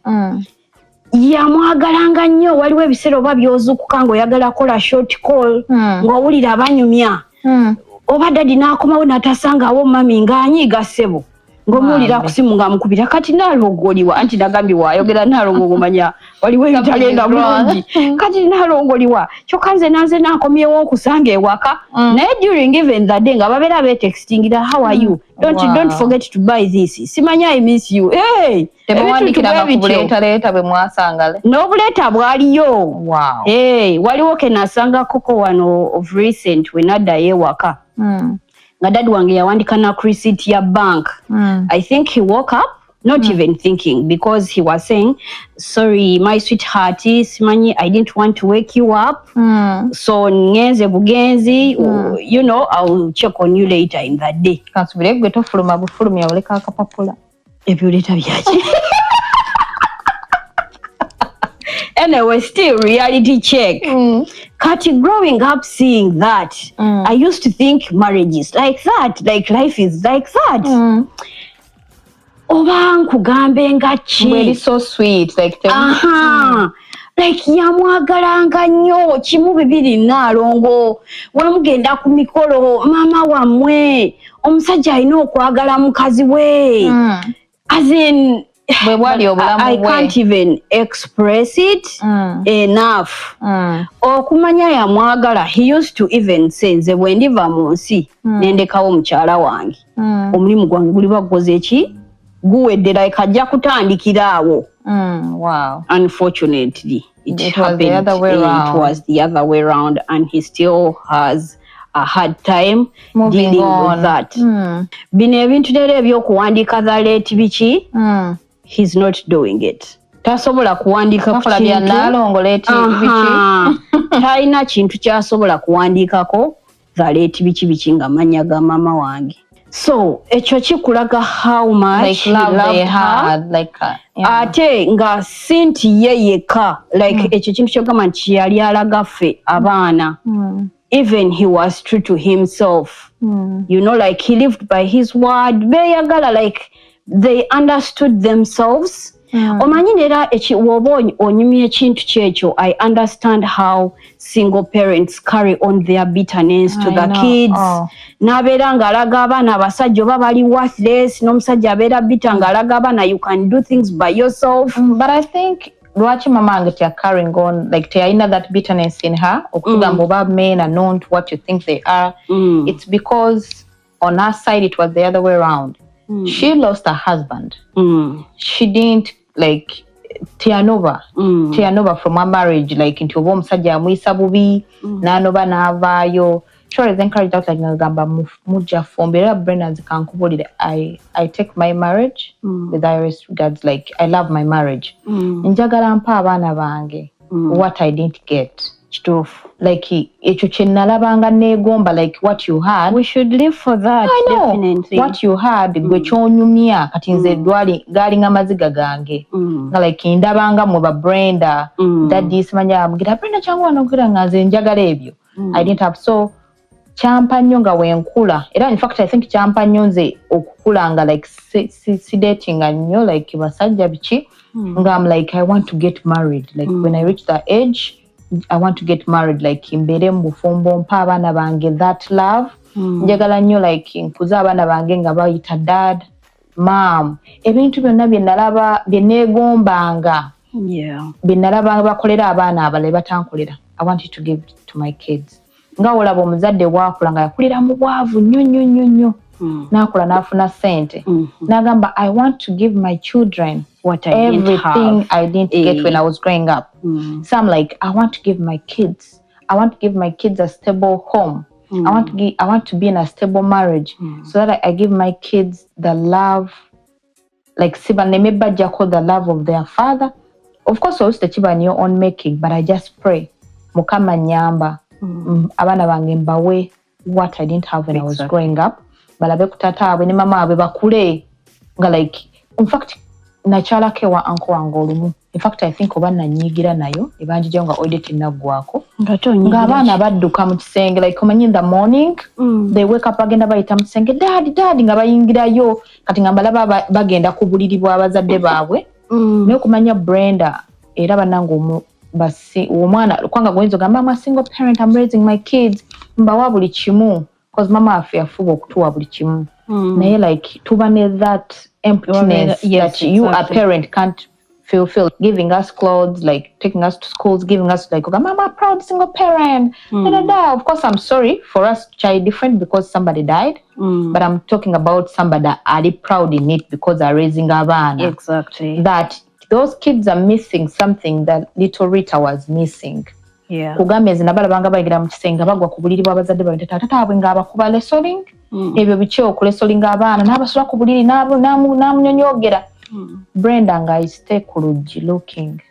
yamwagalanga nnyo waliwo ebiseera oba byozukuka ng'oyagala kola short call ng'owulira abanyumya oba daddy n'akomawo n'atasangaawo mami ng'anyiiga ssebo ngomulira kusimu nga mukubira kati nalongoliwa anti nagambibwa ayogera nalongo ngomanya waliwo ebitagenda bulungi kati nalongoliwa kyokka nze nanze nakomyewo okusanga ewaka naye during even that day nga babeera betextingira how are you don't forget to buy this simanya I miss you tebawandikiranga ku buleetaleeta bwe mwasangale n'obuleeta bwaliyo waliwo ke nasanga koko wano of recent we naddayo ewaka nga dad wange yawandika na receipt ya bank I think he woke up not even thinking because he was saying sorry my sweetheart simanyi I didn't want to wake you up so ngenze bugenzi you know I'll check on you later in that day kansubire gwe tofuluma bufulumya oleka akapapula ebyoleta byaki anyway still reality check Kati growing up seeing that I used to think marriage is like that like life is like that oba nkugambe nga ki very so sweet like like yamwagalanga nnyo kimu bibiri naalongo wamugenda ku mikolo mama wammwe omusajja alina okwagala mukazi we as in I can't even express it enough okumanya yamwagala he used to even say nze bwe ndiva mu nsi nendekawo mukyala wange omulimu gwange guli bagoze eki guwedde like ajja kutandikira awo unfortunately it happened it was the other way around and he still has a hard time dealing with that bino ebintu leero ebyokuwandiika the late biki he's not doing it tasobola kuwandiika ku kintu talina kintu kyasobola kuwandiikako the late biki nga manya ga mama wange so ekyo kikulaga how much love they had ate nga sinti ye yekka like ekyo kintu kyogamba nti yali alaga ffe abaana even he was true to himself you know like he lived by his word beyagala like they understood themselves omanyi neera woba onyumya ekintu kyekyo I understand how single parents carry on their bitterness to the kids n'abeera ng'alaga abaana abasajja oba bali worthless n'omusajja abeera bitter ng'alaga abaana you can do things by yourself but I think lwaki mama wange tia carrying on like teyalina that bitterness in her okutugamba oba men are not what you think they are it's because on her side it was the other way around she lost her husband she didn't like tianova from her marriage like nti oba omusajja amuyisa bubi n'anoba n'avaayo she always encouraged out like ngagamba mujja fumbi era Brenda zikankubulire I take my marriage with iris regards like I love my marriage njagala mpa abaana bange what I didn't get kituufu like ekyo kye nalabanga neegomba like what you had we should live for that I know, definitely what you had gwe kyonyumya kati nze galinga maziga gange nga like ndabanga mu ba Brenda daddy simanya amugira Brenda kyangu wanogira nga nze njagala ebyo I didn't have so kyampa nnyo nga wenkula era in fact I think kyampa nnyo nze okukula nga like si dating nnyo like basajja biki nga I'm like I want to get married like when I reach that age I want to get married like mbere mu bufumbo mpa abaana bange that love njagala nnyo like nkuza abaana bange nga bayita dad mom ebintu byonna bye neegombanga bye nalaba bakolera abaana abalala batankolera I want you to give to my kids nga olaba omuzadde bwakula nga yakulira mu bwavu nnyo n'akula n'afuna ssente n'agamba I want to give my children everything I didn't get when I was growing up so I'm like I want to give my kids a stable home I want to be in a stable marriage so that I give my kids the love like siba nemebajjako the love of their father of course also kiba in your own making but I just pray mukama nyamba abaana bange mbawe what I didn't have when I was growing up balabe ku taata abwe ne mama abwe bakule nga like in fact nakyalako ewa uncle wange olumu in fact I think oba nanyigira nayo ebanjija nga audit naggwako nga abaana badduka mu kisenge like omanyi in the morning they wake up bagenda bayita mu kisenge daddy nga bayingirayo kati nga balaba bagenda ku buliri bw'abazadde baabwe naye okumanya Brenda era bannange omwana kwanga gwenzo gamba I'm a single parent I'm raising my kids mbawa buli kimu because mama afe afuba okutuwa buli kimu naye like tuba ne that emptiness that you a parent can't fulfill, giving us clothes, like taking us to schools, giving us like, mama, proud single parent. Of course, I'm sorry for us child different because somebody died, but I'm talking about somebody that are proud in it because they're raising abana. Exactly. That those kids are missing something that little Ritah was missing. Yeah. Kugambe zinabala banga bagira mu kisenga bagwa ku buliri bw'abazadde baabwe taata abwe ng'abakuba lesoling ebyo biki okulesolinga abaana n'abasula ku buliri n'amunyonyogera. Brenda nga I stay ku luggi looking.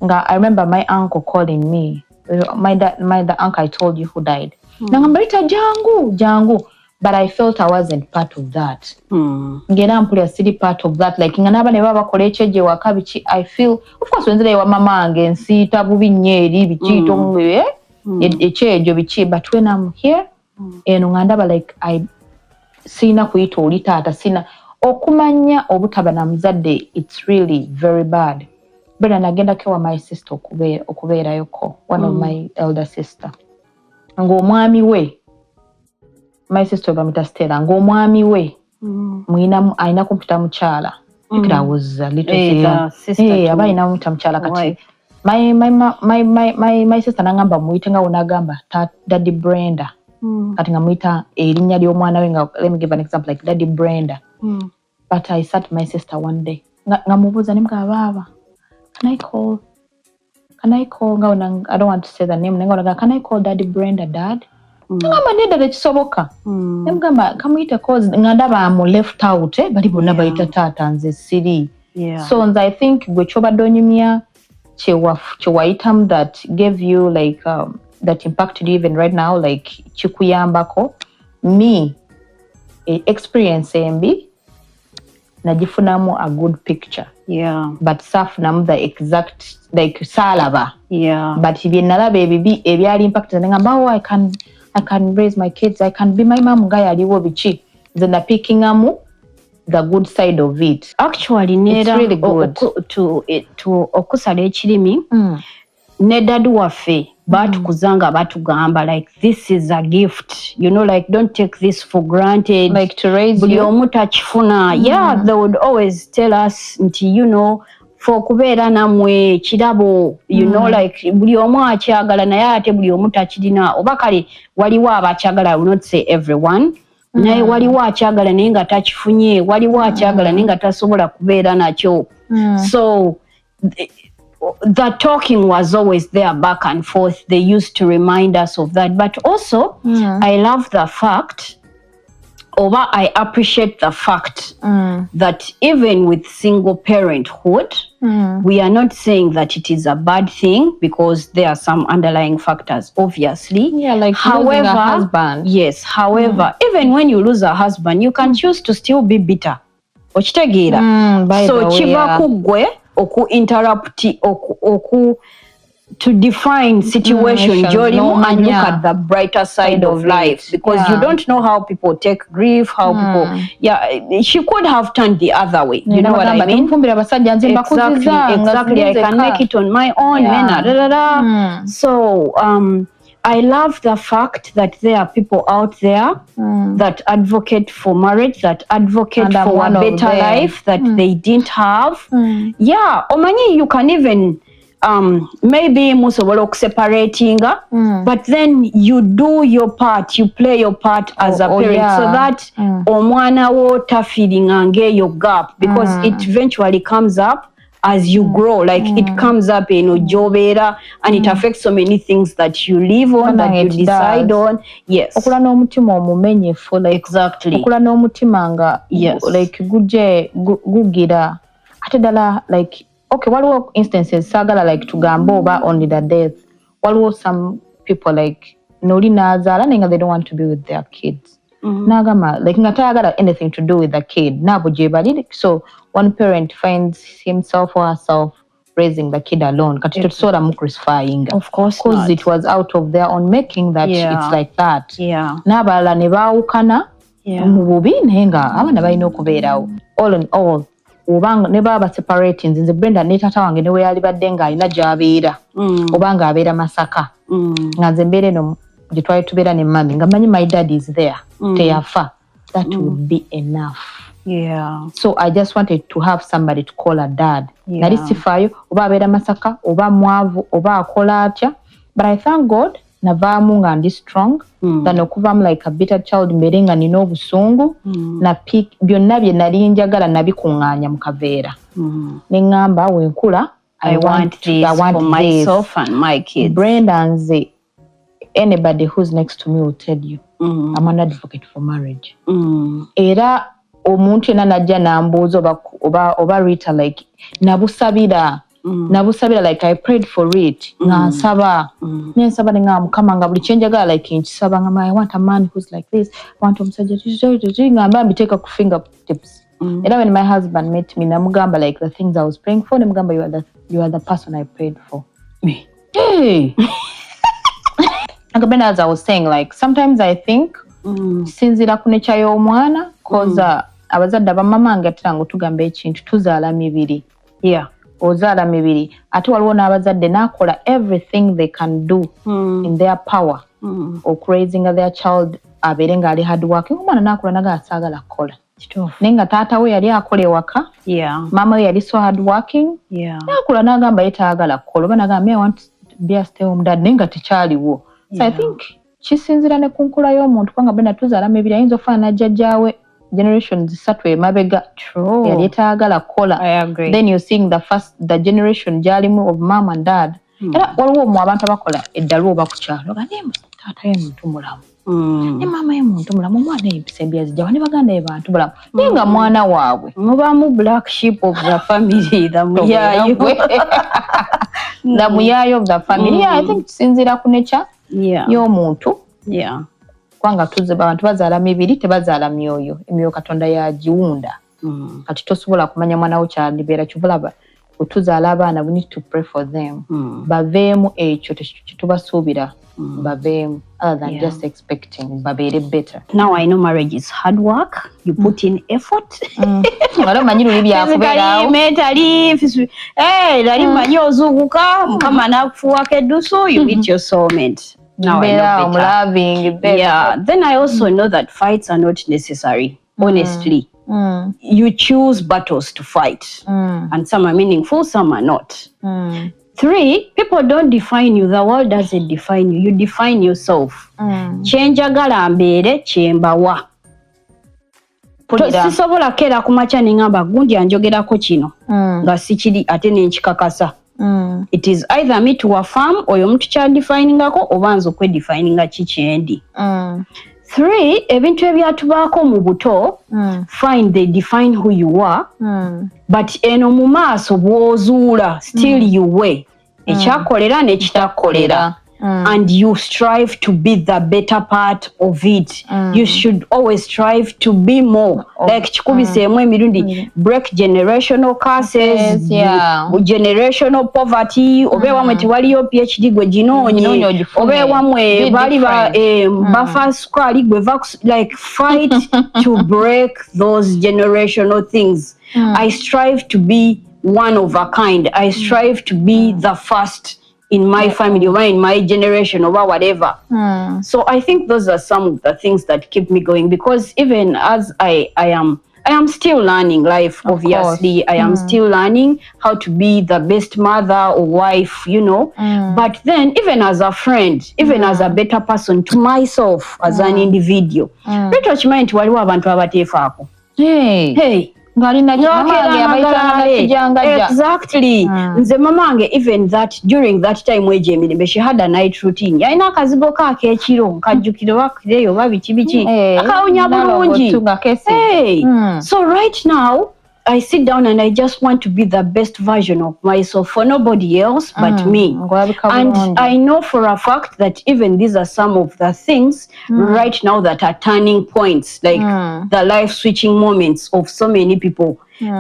Nga I remember my uncle calling me. The uncle I told you who died. Nangamba Ritah jangu. But I felt I wasn't part of that. Ngena mpulira siri part of that. Like nga naba ne baba bakola ekyejje waka biki I feel of course wenzira ewa mama nge nsiita bubi nyeeri biki tongwe ekyejjo biki but when I'm here eno nga ndaba like I sina kuyita oli taata sina okumanya obutaba na muzadde it's really very bad. Brenda nagenda kewa my sister okubeerayoko one of my elder sister ng'omwami we my sister bamita Stella ng'omwami we alina kumpita mukyala. I was a little sister abalina mupita mukyala kati my sister nangamba muyite nga wonagamba Daddy Brenda kati nga muyita erinnya ly'omwana we nga let me give an example like Daddy Brenda. But I sat my sister one day nga mubuuza ne mga baba can I call nga I don't want to say the name nga can I call Daddy Brenda dad? Ngamba neda tekisoboka. Ngamba kamuyita cause nga ndaba amu left out bali bonna bayita taata nze siri. So I think gwe kyobadde onyumya kyewayitamu that gave you like that impacted you even right now like kikuyambako me experience embi nagifunamu a good picture. But safunamu the exact like salaba. But bye nalaba ebibi ebyali impacted ngamba I can raise my kids, I can be my mom nga yaliwo biki nze na picking amu the good side of it. Actually it's really good to okusala ekirimi ne dad waffe batukuzanga batugamba like this is a gift, you know, like don't take this for granted, like to raise buli you omu takifuna. They would always tell us nti you know for kubeera namwe kirabo, you know, like buli omu akyagala naye ate buli omu takirina oba kale waliwo abakyagala. I will not say everyone, naye waliwo akyagala naye nga takifunye, waliwo akyagala naye nga tasobola kubeera nakyo. So the talking was always there back and forth. They used to remind us of that. But also I love the fact I appreciate the fact that even with single parenthood, we are not saying that it is a bad thing because there are some underlying factors, obviously. Like losing a husband. Yes, however, even when you lose a husband, you can choose to still be bitter. Okitegeera. So kiva kugwe oku interrupt to define situation jolimu and look at the brighter side of life because you don't know how people take grief, how people she could have turned the other way, you know what I mean? Exactly. I can make it on my own. So I love the fact that there are people out there that advocate for marriage, that advocate for a better life that they didn't have. Omanyi, you can even maybe musobola okuseparating, but then you do your part, you play your part as a parent so that omwana wo tafiringa ngeyo gap because it eventually comes up as you grow, like it comes up in Ojobera and it affects so many things that you live on, that you decide on. Yes. Okula n'omutima omumenyefu, like exactly. Okula n'omutima nga like guje gugira ate dala like okay, waliwo instances sagala like tugamba oba only the death. Waliwo some people like noli nazaala nenga they don't want to be with their kids. Nagama like nga tayagala anything to do with the kid. Nabo gye bali. So one parent finds himself or herself raising the kid alone. Kati tosobola mu crucifying. Of course because not. it was out of their own making that it's like that. N'abalala ne baawukana mu bubi naye nga abaana balina okubeerawo. All in all, obanga ne baba separating nze Brenda ne taata wange ne we yali badde nga alina gy'abeera oba nga abeera Masaka nga nze mbeera eno gye twali tubeera ne mami nga manyi my dad is there teyafa, that would be enough. Yeah. So I just wanted to have somebody to call a dad. Nali sifaayo oba abeera Masaka oba mwavu oba akola atya, but I thank God navaamu nga ndi strong than okuvaamu like a bitter child mbeere nga nina obusungu na byonna bye nali njagala nabikuŋŋaanya mu kaveera ne ŋŋamba wenkula I want this for myself and my kids. Brenda nze, anybody who's next to me will tell you I'm an advocate for marriage. Era omuntu yenna najja n'ambuuza oba Ritah like nabusabira like I prayed for it nga nsaba nensaba nga Mukama nga buli kyenjagala like nkisaba nga I want a man who's like this, I want omusajja nga mba mbiteeka ku fingertips. Era when my husband met me namugamba like the things I was praying for, namugamba you are the person I prayed for. Hey. As I was saying, like sometimes I think sinzira ku nature y'omwana cause abazadde abamama ngatira ngo tugamba ekintu tuzaala mibiri. Yeah. Ozaala mibiri ate waliwo n'abazadde nakola everything they can do in their power of raising their child abeere nga ali hard working. Omwana nakola naga asaagala kukola naye nga taata we yali akola ewaka, maama we yali so hard working, nakola n'agamba ye taagala kukola oba n'agamba I want to be a stay home dad naye nga tekyaliwo. So I think kisinzira ne ku nkula y'omuntu kubanga Brenda tuzaala mibiri ayinza okufaanana jjajjaawe generations ssatu emabega yali taagala kukola. Then you're seeing the generation gyalimu of mom and dad. Era waliwo mu abantu abakola eddalu oba ku kyalo nga naye taata ye muntu mulamu ne maama ye muntu mulamu, omwana empisa embi yazijjawa ne baganda ye bantu bulamu naye nga mwana waabwe mubaamu black sheep of the family, the muyaayo the muyaayo of the family. I think kisinziira ku nature y'omuntu. Kubanga abantu bazaala mibiri tebazaala myoyo, emyoyo Katonda yagiwunda. Kati tosobola kumanya mwana wo kyalibeera kivulaba otuzaala abaana, we need to pray for them baveemu ekyo tekitubasuubira baveemu other than just expecting babeere better. Now I know marriage is hard work, you put in effort. Wala manyi luli byakubeeraawo mentally lali manyi ozuukuka Mukama n'akufuuwako eddusu, you meet your soulmate. Now I know better. Loving, then I also know that fights are not necessary, honestly. You choose battles to fight, and some are meaningful, some are not. 3, people don't define you. The world doesn't define you. You define yourself. Kyenjagala mbeere kyembawa. Sisobola keera ku makya ne ngamba gundi anjogerako kino nga sikiri ate ne nkikakasa. It is either me to affirm oyo omuntu kyadefiningako oba nze okwedefininga kikyendi. 3, ebintu ebyatubaako mu buto, fine, they define who you are, but eno mu maaso bw'ozuula still you weigh ekyakolera n'ekitakolera, and you strive to be the better part of it. You should always strive to be more. Like chikubiseemu emirundi, break generational curses, generational poverty. Obe wamwe tiwaliyo PhD gwe ginonye, obe wamwe bali bafa sukali gwe like fight to break those generational things. I strive to be one of a kind. I strive to be the first in my family or in my generation or whatever. So I think those are some of the things that keep me going, because even as I am still learning life, obviously. I am still learning how to be the best mother or wife, you know. But then even as a friend, even as a better person to myself as an individual, Ritah kimanyi nti waliwo abantu abateefaako. Hey. Exactly. Nze mamange, even that during that time weje emirembe, she had a night routine. Yalina akazigo kaake ekiro nkajjukira wakireyo babiki biki akawunya bulungi. So right now I sit down and I just want to be the best version of myself for nobody else but me. And I know for a fact that even these are some of the things right now that are turning points, like the life switching moments of so many people.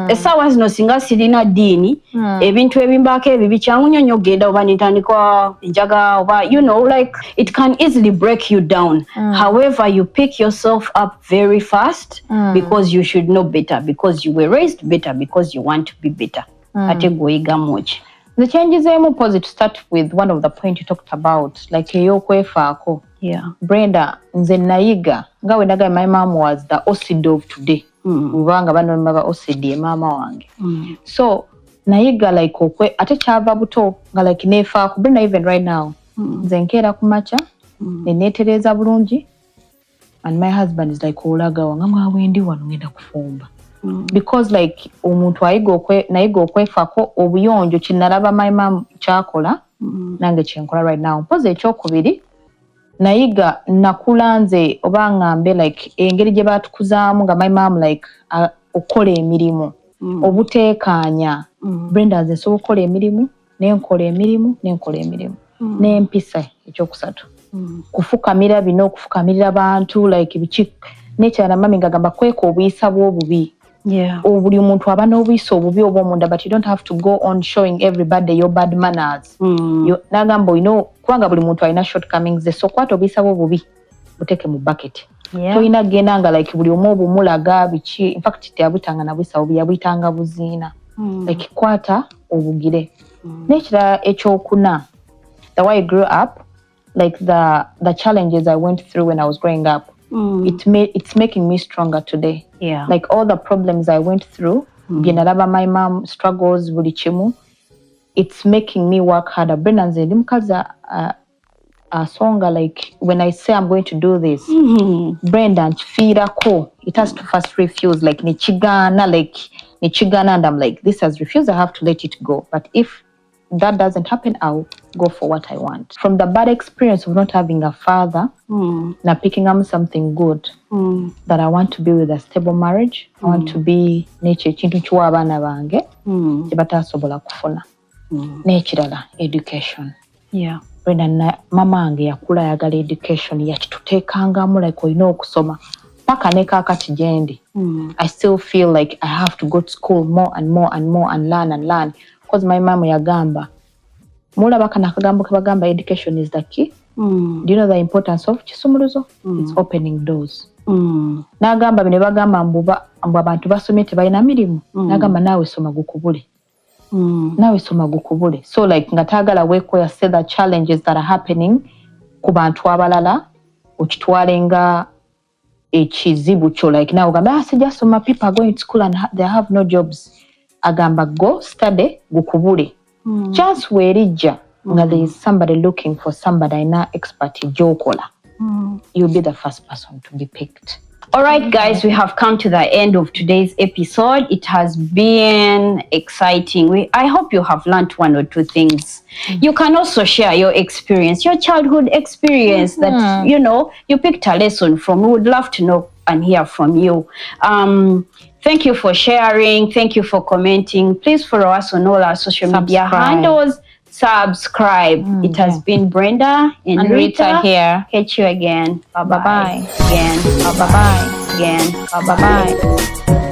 Essaawa zino singa sirina ddiini, ebintu ebimbaako ebyo bikyangu nnyo nnyo ogenda oba nentandikwa enjaga oba, you know, like it can easily break you down. However, you pick yourself up very fast because you should know better, because you were raised better, because you want to be better. Ate gweyigamu ki? The changes emu pose to start with one of the points you talked about, like ey'okwefaako. Brenda, nze nayiga nga we naga my mom was the OCD of today. Ubanga bano mbaba OCD mama wange. So nayiga like okwe ate kyava buto nga like nefa ku Brenda even right now. Nze nkera kumacha nenetereza bulungi and my husband is like olaga wanga mwawendi wano ngenda kufumba. Because like omuntu nayiga okwefako obuyonjo kinalaba my mom kyakola nange kyenkola right now. Mpoze ekyokubiri nayiga nakulanze oba ngambe like engeri gye batukuzaamu nga my mom like okola emirimu obuteekanya. Brenda nze nsobola okukola emirimu nenkola emirimu n'empisa ekyokusatu kufukamira bino okufukamirira abantu like biki nekyala mami nga gamba kweka obuyisa bw'obubi. Buli muntu aba n'obuyisa obubi obw'omunda, but you don't have to go on showing everybody your bad manners. Nagamba kubanga buli muntu alina shortcomings, so kwata obuyisa bw'obubi buteeke mu bucket. Toyina genda nga like buli omu obumulaga biki, in fact teyabuyitanga na buyisa obubi, yabuyitanga buziina. Like kwata obugire. N'ekirala ekyokuna, the way I grew up, like the challenges I went through when I was growing up, it's making me stronger today. Like all the problems I went through, byenalaba my mom struggles buli kimu, it's making me work harder. Brenda nze ndi mukazi asonga like when I say I'm going to do this, Brenda nkifiirako, it has to first refuse like nichigana and I'm like this has refused, I have to let it go. But if that doesn't happen, I'll go for what I want. From the bad experience of not having a father, now picking up something good, that I want to be with a stable marriage, I want to be nature chintu chuwa abana bange batasobola kufuna. Nekirala education. Brenda mama ange yakula yagala education yakituteekangamu like olina okusoma paka ne kakati gyendi. I still feel like I have to go to school more and learn. Because my mom yagamba mulaba kana akagambo ke bagamba education is the key. Do you know the importance of kisumuluzo? It's opening doors. Nagamba bine bagamba mbu abantu basomye tebalina mirimu. Nagamba nawe soma gukubule. So like ngatagala weko ya say the challenges that are happening ku bantu abalala okitwalenga ekizibu kyo like now gamba just some people are going to school and they have no jobs. Agamba go study gukubule. Just werijja nga there is somebody looking for somebody na expert jokola. You'll be the first person to be picked. All right, guys, we have come to the end of today's episode. It has been exciting. I hope you have learned one or two things. You can also share your experience, your childhood experience that, you picked a lesson from. We would love to know and hear from you. Thank you for sharing. Thank you for commenting. Please follow us on all our social media handles. Subscribe. It has been Brenda and Ritah here. Catch you again. Bye-bye. Again. Bye-bye. Again. Bye-bye.